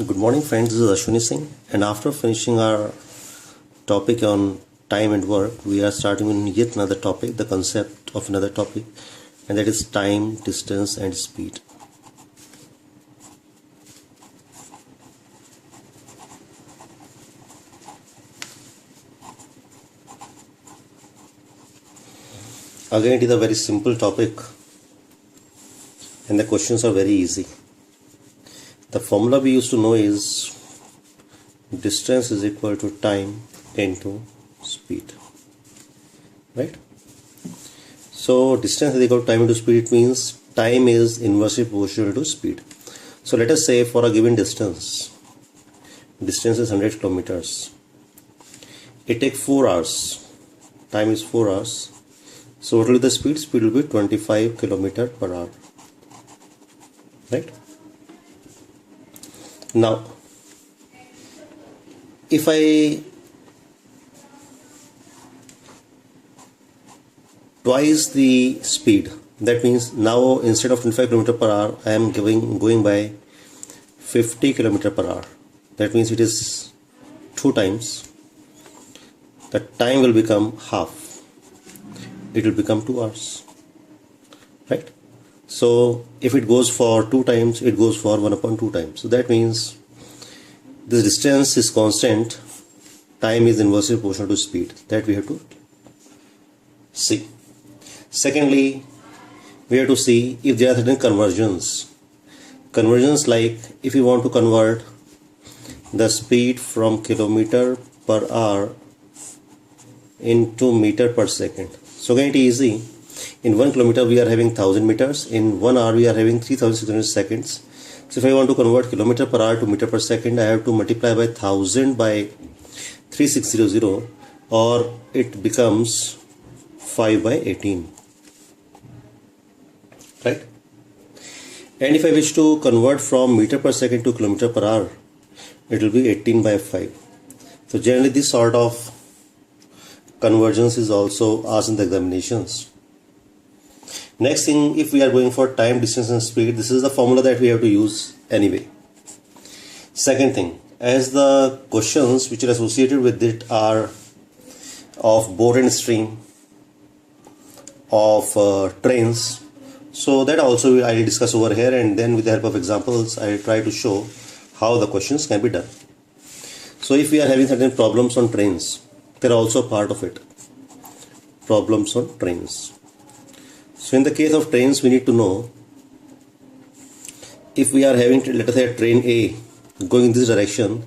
Good morning, friends. This is Ashwini Singh, and after finishing our topic on time and work, we are starting with yet another topic, the concept of another topic, and that is time, distance, and speed. Again, it is a very simple topic, and the questions are very easy. The formula we used to know is distance is equal to time into speed, right? So distance is equal to time into speed. It means time is inversely proportional to speed. So let us say for a given distance is 100 kilometers. It takes 4 hours. Time is 4 hours. So what will be the speed? Speed will be 25 kilometer per hour, right? Now, if I twice the speed, that means now instead of 25 km per hour, I am going by 50 km per hour. That means it is 2 times. The time will become half. It will become 2 hours, right? So if it goes for 2 times, it goes for 1/2 times. So that means this distance is constant, time is inversely proportional to speed. That we have to see. Secondly, we have to see if there are certain conversions. Conversions like if you want to convert the speed from kilometer per hour into meter per second. So again, it is easy. In 1 kilometer we are having 1000 meters. In 1 hour we are having 3600 seconds. So if I want to convert kilometer per hour to meter per second, I have to multiply by 1000 by 3600, or it becomes 5 by 18, right? And if I wish to convert from meter per second to kilometer per hour, it will be 18 by 5. So generally this sort of convergence is also asked in the examinations. Next thing, if we are going for time, distance and speed, this is the formula that we have to use anyway. Second thing, as the questions which are associated with it are of bore and stream, of trains, so that also I will discuss over here, and then with the help of examples I will try to show how the questions can be done. So if we are having certain problems on trains, they are also part of it. Problems on trains. So in the case of trains, we need to know if we are having, let us say, train A going in this direction,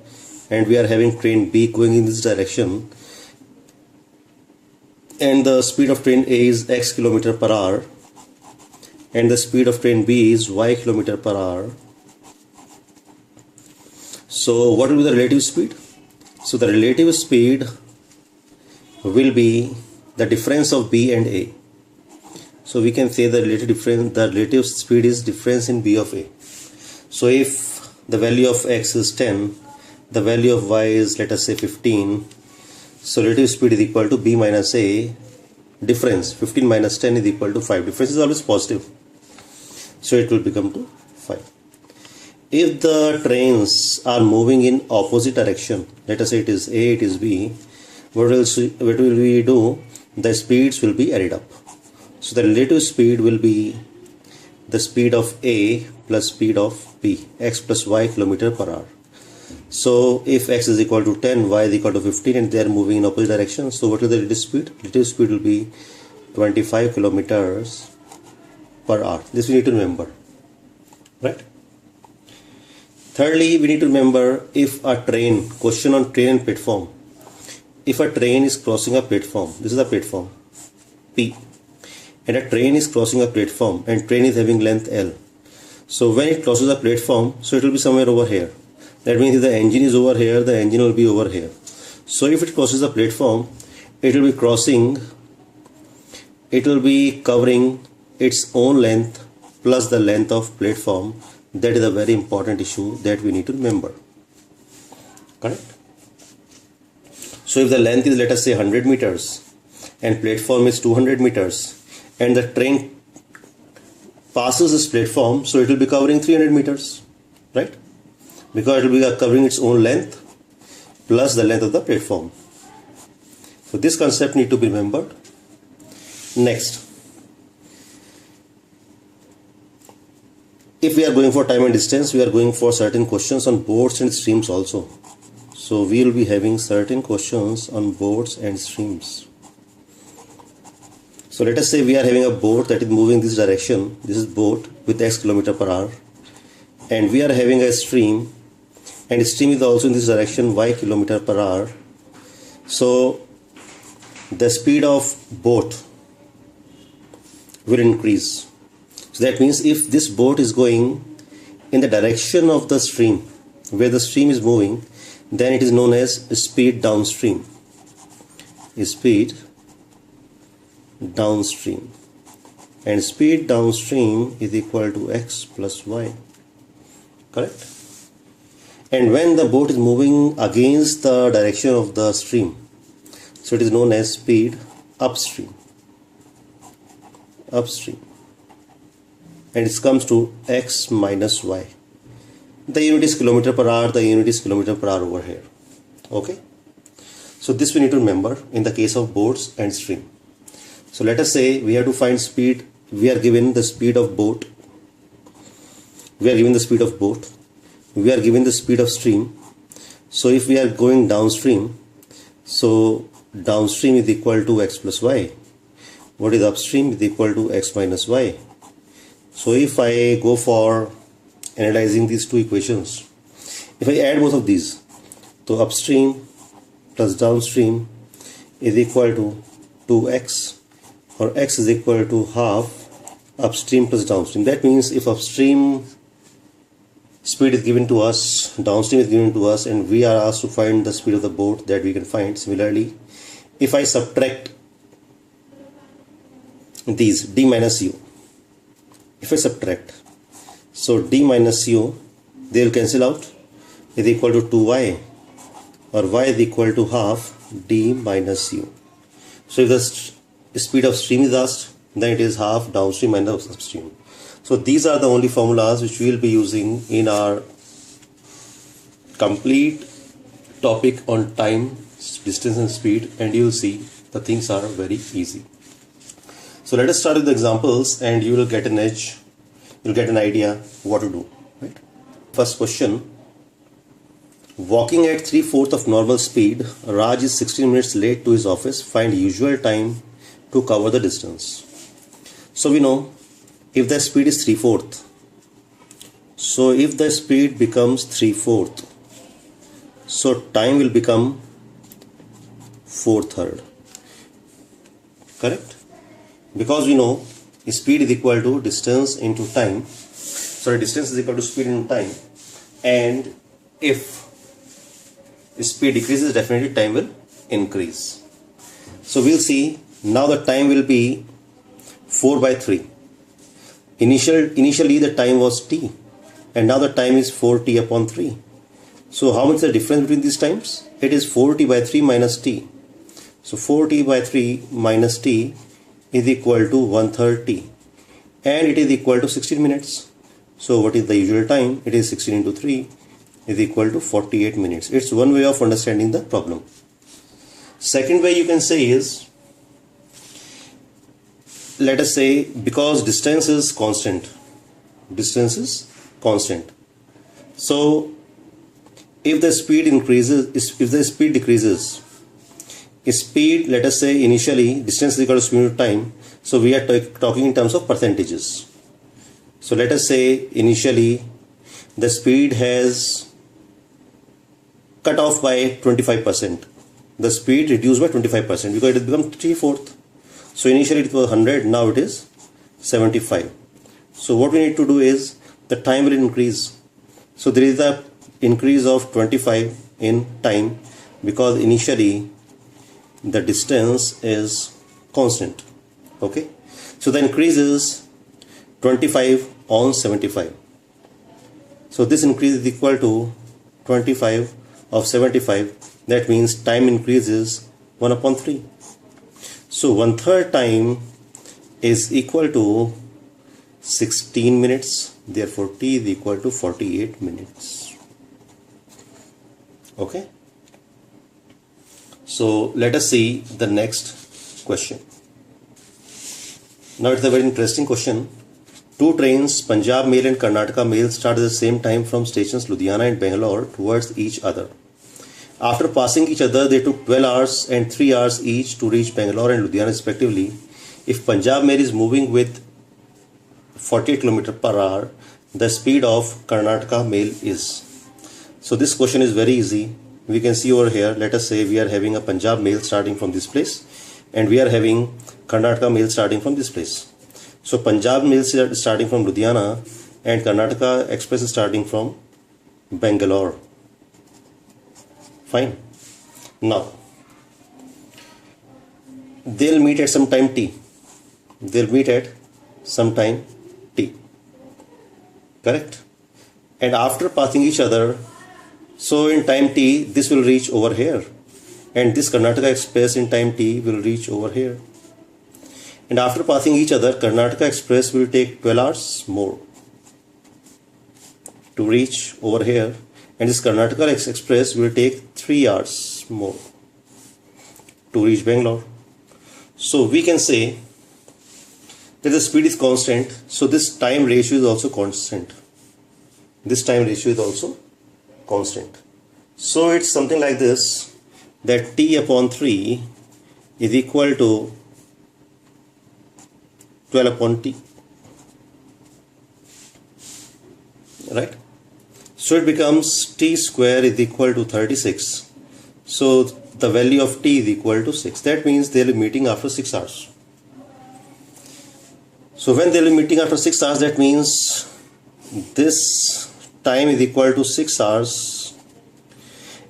and we are having train B going in this direction, and the speed of train A is x kilometer per hour, and the speed of train B is y kilometer per hour. So what will be the relative speed? So the relative speed will be the difference of B and A. So we can say the relative speed is difference in B of A. So if the value of x is 10, the value of y is, let us say, 15. So relative speed is equal to B minus A difference. 15 minus 10 is equal to 5. Difference is always positive. So it will become to 5. If the trains are moving in opposite direction, let us say it is A, it is B, what will we do? The speeds will be added up. So the relative speed will be the speed of A plus speed of B, x plus y kilometer per hour. So if x is equal to 10, y is equal to 15, and they are moving in opposite directions, so what is the relative speed? Relative speed will be 25 kilometers per hour. This we need to remember, right? Thirdly, we need to remember if a train, question on train and platform. If a train is crossing a platform, this is a platform P, and a train is crossing a platform, and train is having length L. So when it crosses a platform, so it will be somewhere over here. That means if the engine is over here, the engine will be over here. So if it crosses a platform, it will be covering its own length plus the length of platform. That is a very important issue that we need to remember. Correct? So if the length is, let us say, 100 meters and platform is 200 meters, and the train passes this platform, so it will be covering 300 meters, right? because it will be covering its own length plus the length of the platform. So this concept need to be remembered. Next, if we are going for time and distance, we are going for certain questions on boats and streams also. So we will be having certain questions on boats and streams. So let us say we are having a boat that is moving this direction. This is boat with x km/h, and we are having a stream, and stream is also in this direction y km/h. So the speed of boat will increase. So that means if this boat is going in the direction of the stream, where the stream is moving, then it is known as speed downstream. Speed downstream, and speed downstream is equal to x plus y, correct? And when the boat is moving against the direction of the stream, so it is known as speed upstream, and it comes to x minus y. The unit is km/h, the unit is km/h over here. Okay, so this we need to remember in the case of boats and stream. So let us say we have to find speed. We are given the speed of boat, we are given the speed of boat, we are given the speed of stream. So if we are going downstream, so downstream is equal to x plus y. What is upstream is equal to x minus y. So if I go for analyzing these two equations, if I add both of these, so upstream plus downstream is equal to 2x, or x is equal to half upstream plus downstream. That means if upstream speed is given to us, downstream is given to us, and we are asked to find the speed of the boat, that we can find. Similarly, if I subtract these d minus u, if I subtract, so d minus u, they will cancel out, is equal to 2y, or y is equal to half d minus u. So if the speed of stream is asked, then it is half downstream minus upstream. So these are the only formulas which we will be using in our complete topic on time, distance and speed, and you will see the things are very easy. So let us start with the examples, and you will get an edge, you will get an idea what to do. Right? First question: walking at 3/4 of normal speed, Raj is 16 minutes late to his office. Find usual time to cover the distance. So we know if the speed is 3/4, so if the speed becomes 3/4, so time will become 4/3, correct? Because we know speed is equal to distance into time. So distance is equal to speed into time, and if speed decreases, definitely time will increase. So we'll see now the time will be 4/3. Initially the time was t, and now the time is 4t upon 3. So how much is the difference between these times? It is 4t/3 minus t. So 4t/3 minus t is equal to 1/3 t, and it is equal to 16 minutes. So what is the usual time? It is 16 into 3 is equal to 48 minutes. It's one way of understanding the problem. Second way you can say is, let us say, because distance is constant, so if the speed increases, if the speed decreases, speed, let us say initially distance is equal to speed into time, so we are talking in terms of percentages. So let us say initially the speed has cut off by 25%, the speed reduced by 25% because it has become 3/4. So initially it was 100, now it is 75. So what we need to do is the time will increase. So there is a increase of 25 in time because initially the distance is constant. Okay, so the increase is 25 on 75. So this increase is equal to 25 of 75. That means time increases 1/3. So 1/3 time is equal to 16 minutes. Therefore, t is equal to 48 minutes. Okay. So let us see the next question. Now it's a very interesting question. Two trains, Punjab Mail and Karnataka Mail, start at the same time from stations Ludhiana and Bangalore towards each other. After passing each other, they took 12 hours and 3 hours each to reach Bangalore and Ludhiana respectively. If Punjab Mail is moving with 48 km per hour, the speed of Karnataka Mail is. So this question is very easy. We can see over here, let us say we are having a Punjab Mail starting from this place and we are having Karnataka Mail starting from this place. So Punjab Mail is starting from Ludhiana and Karnataka Express is starting from Bangalore. Fine. Now, they'll meet at some time t. They'll meet at some time t. Correct? And after passing each other, so in time t, this will reach over here. And this Karnataka Express in time t will reach over here. And after passing each other, Karnataka Express will take 12 hours more to reach over here. And this Karnataka Express will take 3 hours more to reach Bangalore. So we can say that the speed is constant. So this time ratio is also constant. This time ratio is also constant. So it's something like this, that t upon 3 is equal to 12 upon t. Right? So it becomes t square is equal to 36. So the value of t is equal to 6. That means they will be meeting after 6 hours. So when they will be meeting after 6 hours, that means this time is equal to 6 hours.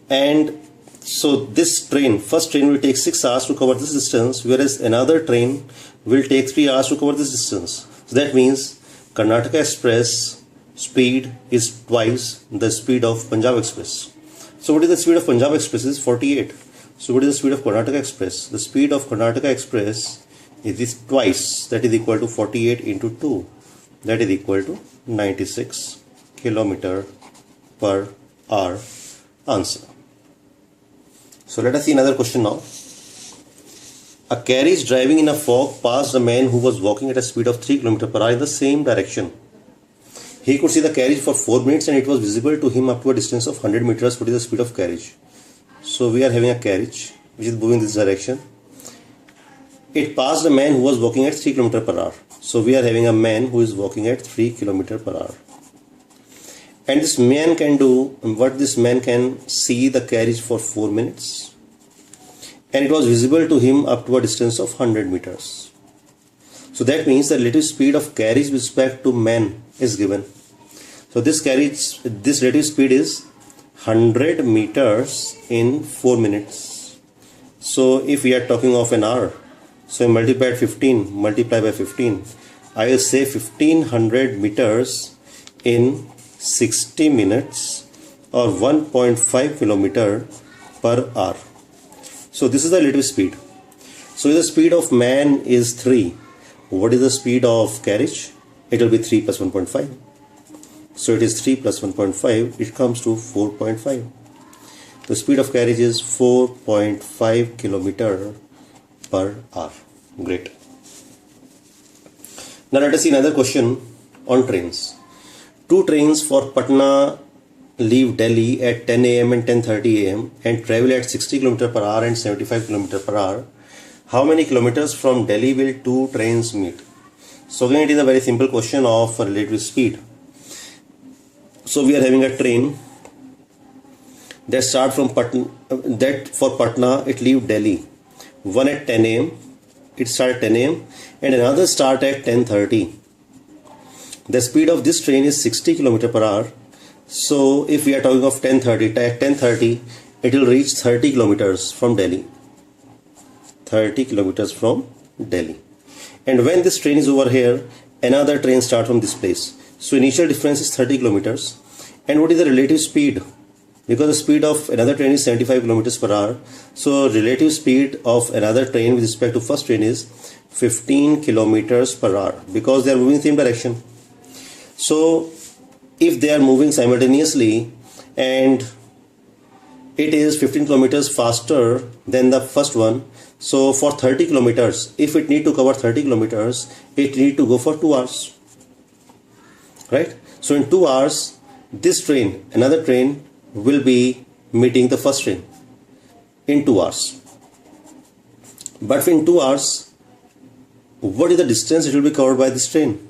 And so this train, first train will take 6 hours to cover this distance, whereas another train will take 3 hours to cover this distance. So that means Karnataka Express speed is twice the speed of Punjab Express. So what is the speed of Punjab Express? Is 48. So what is the speed of Karnataka Express? The speed of Karnataka Express is twice, that is equal to 48 into 2, that is equal to 96 km per hour. Answer. So let us see another question now. A carriage driving in a fog passed a man who was walking at a speed of 3 km per hour in the same direction. He could see the carriage for 4 minutes and it was visible to him up to a distance of 100 meters. What is the speed of carriage? So we are having a carriage which is moving in this direction. It passed a man who was walking at 3 km per hour. So we are having a man who is walking at 3 km per hour. And this man can do what? This man can see the carriage for 4 minutes. And it was visible to him up to a distance of 100 meters. So that means the relative speed of carriage with respect to man is given. So this relative speed is 100 meters in 4 minutes. So if we are talking of an hour, so multiply by 15, I will say 1500 meters in 60 minutes or 1.5 kilometer per hour. So this is the relative speed. So if the speed of man is 3, what is the speed of carriage? It will be 3 plus 1.5. So it is 3 plus 1.5, it comes to 4.5. The speed of carriage is 4.5 kilometer per hour. Great. Now let us see another question on trains. Two trains for Patna leave Delhi at 10 am and 10:30 am and travel at 60 km per hour and 75 km per hour. How many kilometers from Delhi will two trains meet? So again, it is a very simple question of relative speed. So we are having a train that start from Patna, that for Patna it leave Delhi. One at 10 am, it start at 10 am and another start at 10:30. The speed of this train is 60 km per hour. So if we are talking of 10:30, at 10:30 it will reach 30 kilometers from Delhi. 30 kilometers from Delhi. And when this train is over here, another train starts from this place. So initial difference is 30 kilometers. And what is the relative speed? Because the speed of another train is 75 kilometers per hour. So relative speed of another train with respect to first train is 15 kilometers per hour because they are moving in the same direction. So if they are moving simultaneously and it is 15 kilometers faster than the first one. So for 30 kilometers, if it need to cover 30 kilometers, it need to go for 2 hours, right? So in 2 hours, this train, another train, will be meeting the first train in 2 hours. But in 2 hours, what is the distance it will be covered by this train?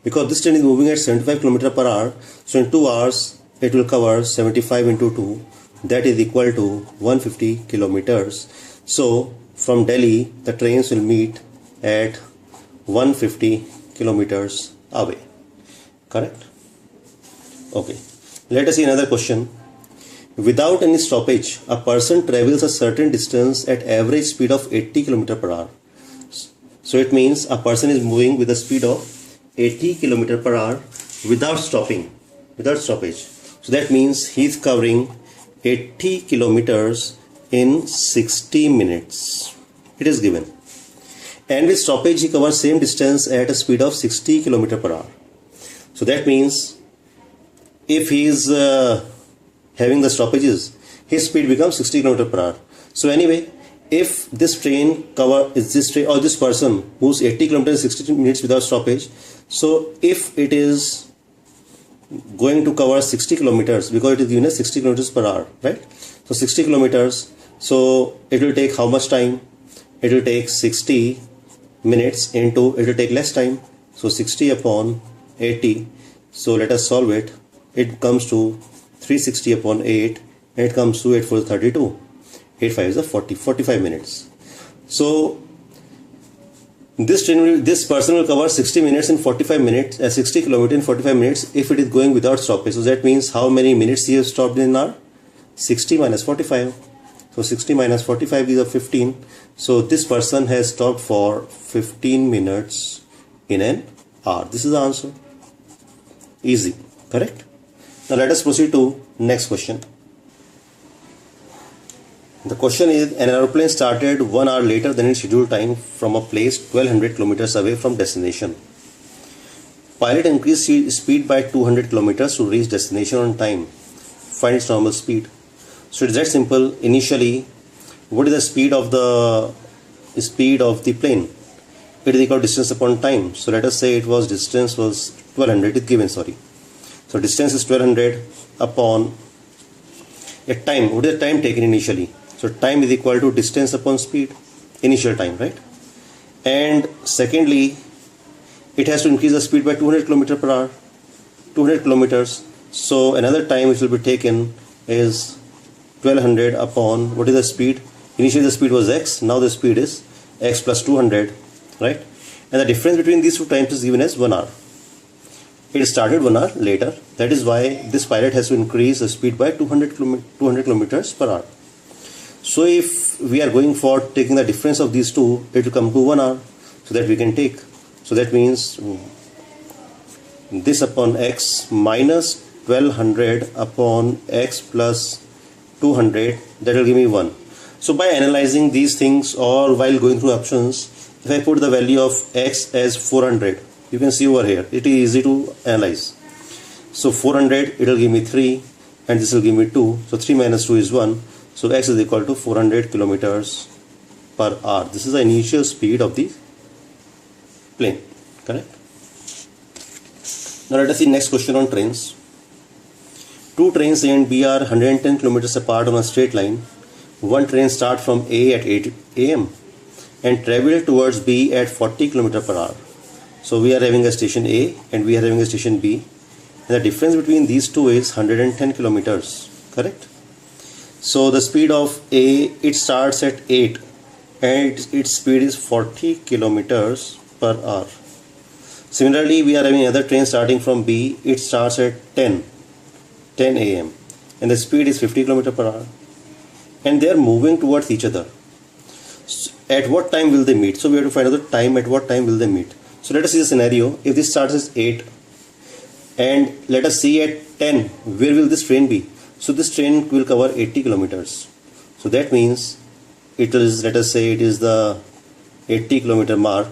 Because this train is moving at 75 km per hour, so in 2 hours it will cover 75 into 2, that is equal to 150 kilometers. So from Delhi, the trains will meet at 150 kilometers away. Correct? Okay. Let us see another question. Without any stoppage, a person travels a certain distance at average speed of 80 km per hour. So it means a person is moving with a speed of 80 km per hour without stopping, without stoppage. So that means he is covering 80 kilometers in 60 minutes. It is given. And with stoppage, he covers same distance at a speed of 60 km per hour. So that means if he is having the stoppages, his speed becomes 60 km per hour. So anyway, if this train or this person moves 80 km in 60 minutes without stoppage, so if it is going to cover 60 kilometers, because it is given as 60 kilometers per hour, right? So 60 kilometers, so it will take how much time? It will take 60 minutes into, it will take less time, so 60 upon 80. So let us solve it. It comes to 360 upon 8, and it comes to 8 4 32. 8 5 is 45 minutes. So this person will cover 60 minutes in 45 minutes, 60 km in 45 minutes if it is going without stoppage. So that means how many minutes he has stopped in an hour? 60 minus 45. So 60 minus 45 is 15. So this person has stopped for 15 minutes in an hour. This is the answer. Easy, correct? Now let us proceed to next question. The question is, an aeroplane started 1 hour later than its scheduled time from a place 1200 kilometers away from destination. Pilot increased speed by 200 kilometers to reach destination on time. Find its normal speed. So it's that simple. Initially, what is the speed of the plane? It is equal to distance upon time. So let us say distance was 1200. It's given, sorry. So distance is 1200 upon a time. What is the time taken initially? So time is equal to distance upon speed, initial time, right? And secondly, it has to increase the speed by 200 km per hour, 200 kilometers. So another time which will be taken is 1200 upon, what is the speed? Initially the speed was x, now the speed is x plus 200, right? And the difference between these two times is given as 1 hour. It started 1 hour later. That is why this pilot has to increase the speed by 200 kilometers per hour. So if we are going for taking the difference of these two, it will come to 1 hour, so that we can take. So that means this upon x minus 1200 upon x plus 200, that will give me 1. So by analyzing these things or while going through options, if I put the value of x as 400, you can see over here, it is easy to analyze. So 400, it will give me 3, and this will give me 2. So 3 minus 2 is 1. So x is equal to 400 kilometers per hour. This is the initial speed of the plane, correct? Now let us see next question on trains. Two trains A and B are 110 kilometers apart on a straight line. One train starts from A at 8 am and travel towards B at 40 km per hour. So we are having a station A and we are having a station B. And the difference between these two is 110 kilometers, correct? So the speed of A, it starts at 8 and its speed is 40 kilometers per hour. Similarly, we are having another train starting from B. It starts at 10 am and the speed is 50 km per hour. And they are moving towards each other. So at what time will they meet? So we have to find out the time at what time will they meet. So let us see the scenario. If this starts as 8 and let us see at 10, where will this train be? So this train will cover 80 kilometers. So that means it is, let us say it is the 80 kilometer mark.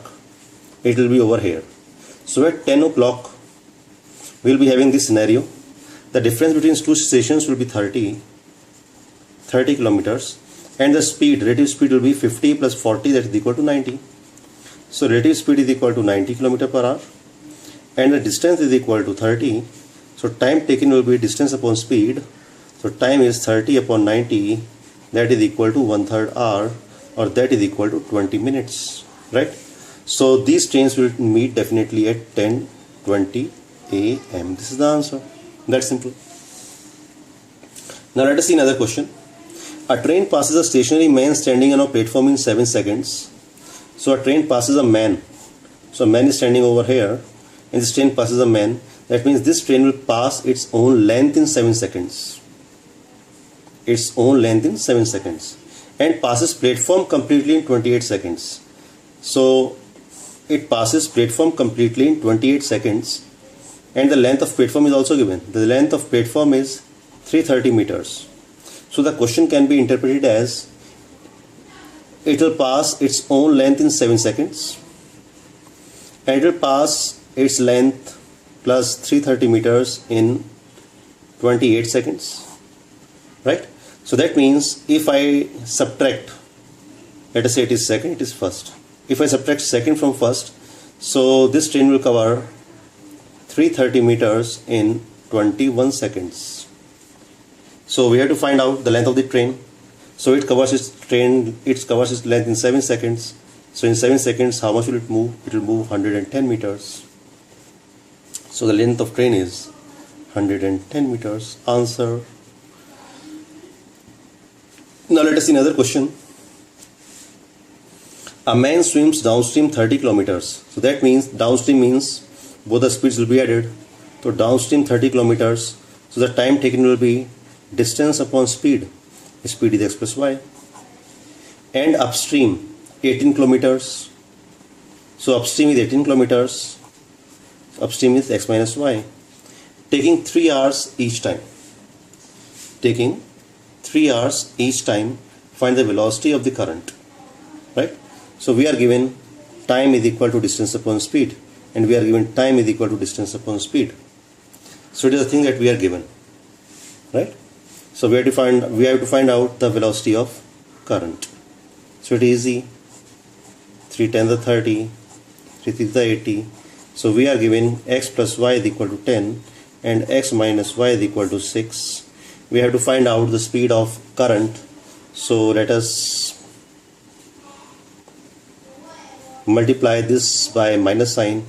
It will be over here. So at 10 o'clock, we will be having this scenario. The difference between two stations will be 30. 30 kilometers, and the speed, relative speed will be 50 plus 40, that is equal to 90. So relative speed is equal to 90 km per hour, and the distance is equal to 30. So time taken will be distance upon speed. So time is 30 upon 90, that is equal to 1/3 hour, or that is equal to 20 minutes, right? So these trains will meet definitely at 10:20 a.m. This is the answer. That's simple. Now let us see another question. A train passes a stationary man standing on a platform in 7 seconds. So a train passes a man. So a man is standing over here, and this train passes a man. That means this train will pass its own length in 7 seconds. Its own length in 7 seconds. And passes platform completely in 28 seconds. So it passes platform completely in 28 seconds. And the length of platform is also given. The length of platform is 330 meters. So the question can be interpreted as it will pass its own length in 7 seconds, and it will pass its length plus 330 meters in 28 seconds, right? So that means if I subtract, let us say it is second, it is first. If I subtract second from first, so this train will cover 330 meters in 21 seconds. So we have to find out the length of the train. So it covers its length in 7 seconds. So in 7 seconds, how much will it move? It will move 110 meters. So the length of train is 110 meters. Answer. Now let us see another question. A man swims downstream 30 kilometers. So that means downstream means both the speeds will be added. So downstream 30 kilometers. So the time taken will be distance upon speed. Speed is x plus y. And upstream 18 kilometers. So upstream is 18 kilometers. Upstream is x minus y. Taking 3 hours each time. Taking 3 hours each time, find the velocity of the current. Right? So we are given time is equal to distance upon speed, and we are given time is equal to distance upon speed. So it is a thing that we are given. Right? So we have to find out the velocity of current. So it is easy. 3 10 the 30, 3 6 the 80. So we are given x plus y is equal to 10 and x minus y is equal to 6. We have to find out the speed of current. So let us multiply this by minus sign.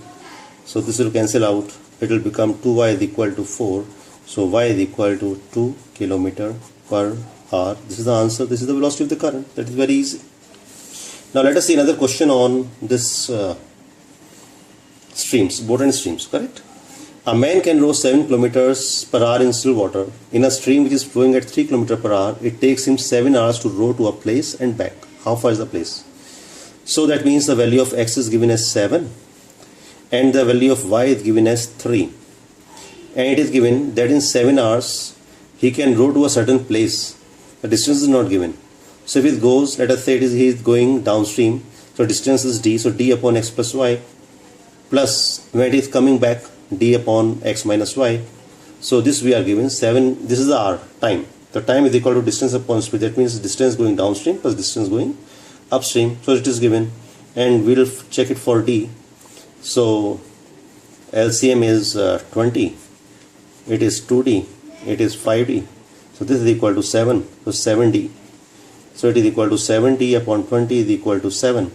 So this will cancel out. It will become 2y is equal to 4. So y is equal to 2 km per hour. This is the answer. This is the velocity of the current. That is very easy. Now let us see another question on this streams, boat and streams, correct? A man can row 7 kilometers per hour in still water. In a stream which is flowing at 3 kilometers per hour, it takes him 7 hours to row to a place and back. How far is the place? So that means the value of x is given as 7 and the value of y is given as 3. And it is given that in 7 hours he can row to a certain place. The distance is not given. So if it goes, let us say he is going downstream, so distance is d, so d upon x plus y, plus when it is coming back, d upon x minus y. So this we are given 7, this is the r, time. The time is equal to distance upon speed, that means distance going downstream plus distance going upstream. So it is given, and we will check it for d. So LCM is 20, it is 2d, it is 5d. So this is equal to 7, so 7d. So it is equal to 7d upon 20 is equal to 7.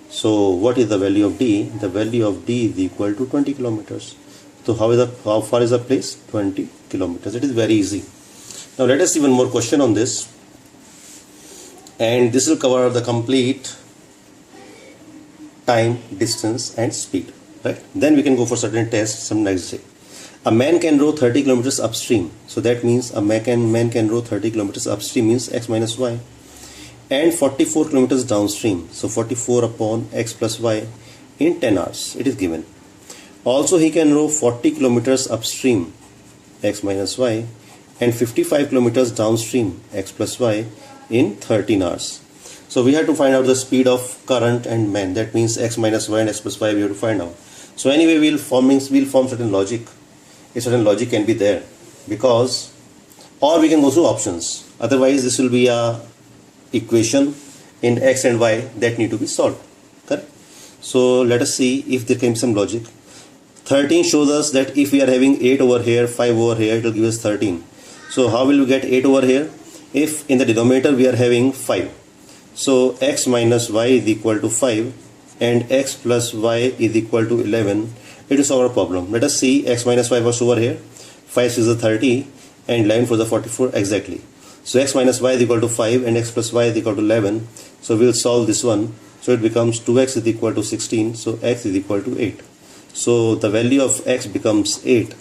So what is the value of d? The value of d is equal to 20 kilometers. So how far is the place? 20 kilometers. It is very easy. Now let us see one more question on this. And this will cover the complete time, distance and speed. Right? Then we can go for certain tests some next day. A man can row 30 kilometers upstream. So that means a man can row 30 kilometers upstream means x minus y. And 44 kilometers downstream. So 44 upon x plus y in 10 hours. It is given. Also he can row 40 kilometers upstream, x minus y, and 55 kilometers downstream, x plus y, in 13 hours. So we have to find out the speed of current and man. That means x minus y and x plus y we have to find out. So anyway we'll form certain logic. A certain logic can be there because or we can go through options. Otherwise this will be a equation in x and y that need to be solved. Correct? So let us see if there can be some logic. 13 shows us that if we are having 8 over here, 5 over here, it will give us 13. So how will we get 8 over here? If in the denominator we are having 5. So x minus y is equal to 5 and x plus y is equal to 11. It is our problem. Let us see, x minus y was over here. 5 is the 30 and 11 for the 44 exactly. So x minus y is equal to 5 and x plus y is equal to 11. So we will solve this one. So it becomes 2x is equal to 16. So x is equal to 8. So the value of x becomes 8.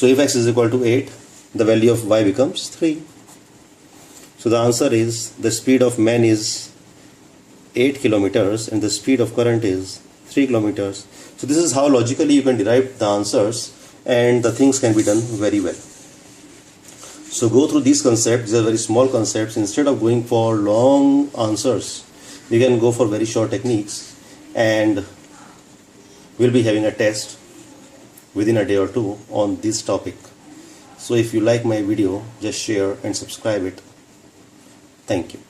So if x is equal to 8, the value of y becomes 3. So the answer is the speed of man is 8 kilometers and the speed of current is 3 kilometers. So this is how logically you can derive the answers, and the things can be done very well. So go through these concepts. These are very small concepts. Instead of going for long answers, you can go for very short techniques, and we'll be having a test within a day or two on this topic. So if you like my video, just share and subscribe it. Thank you.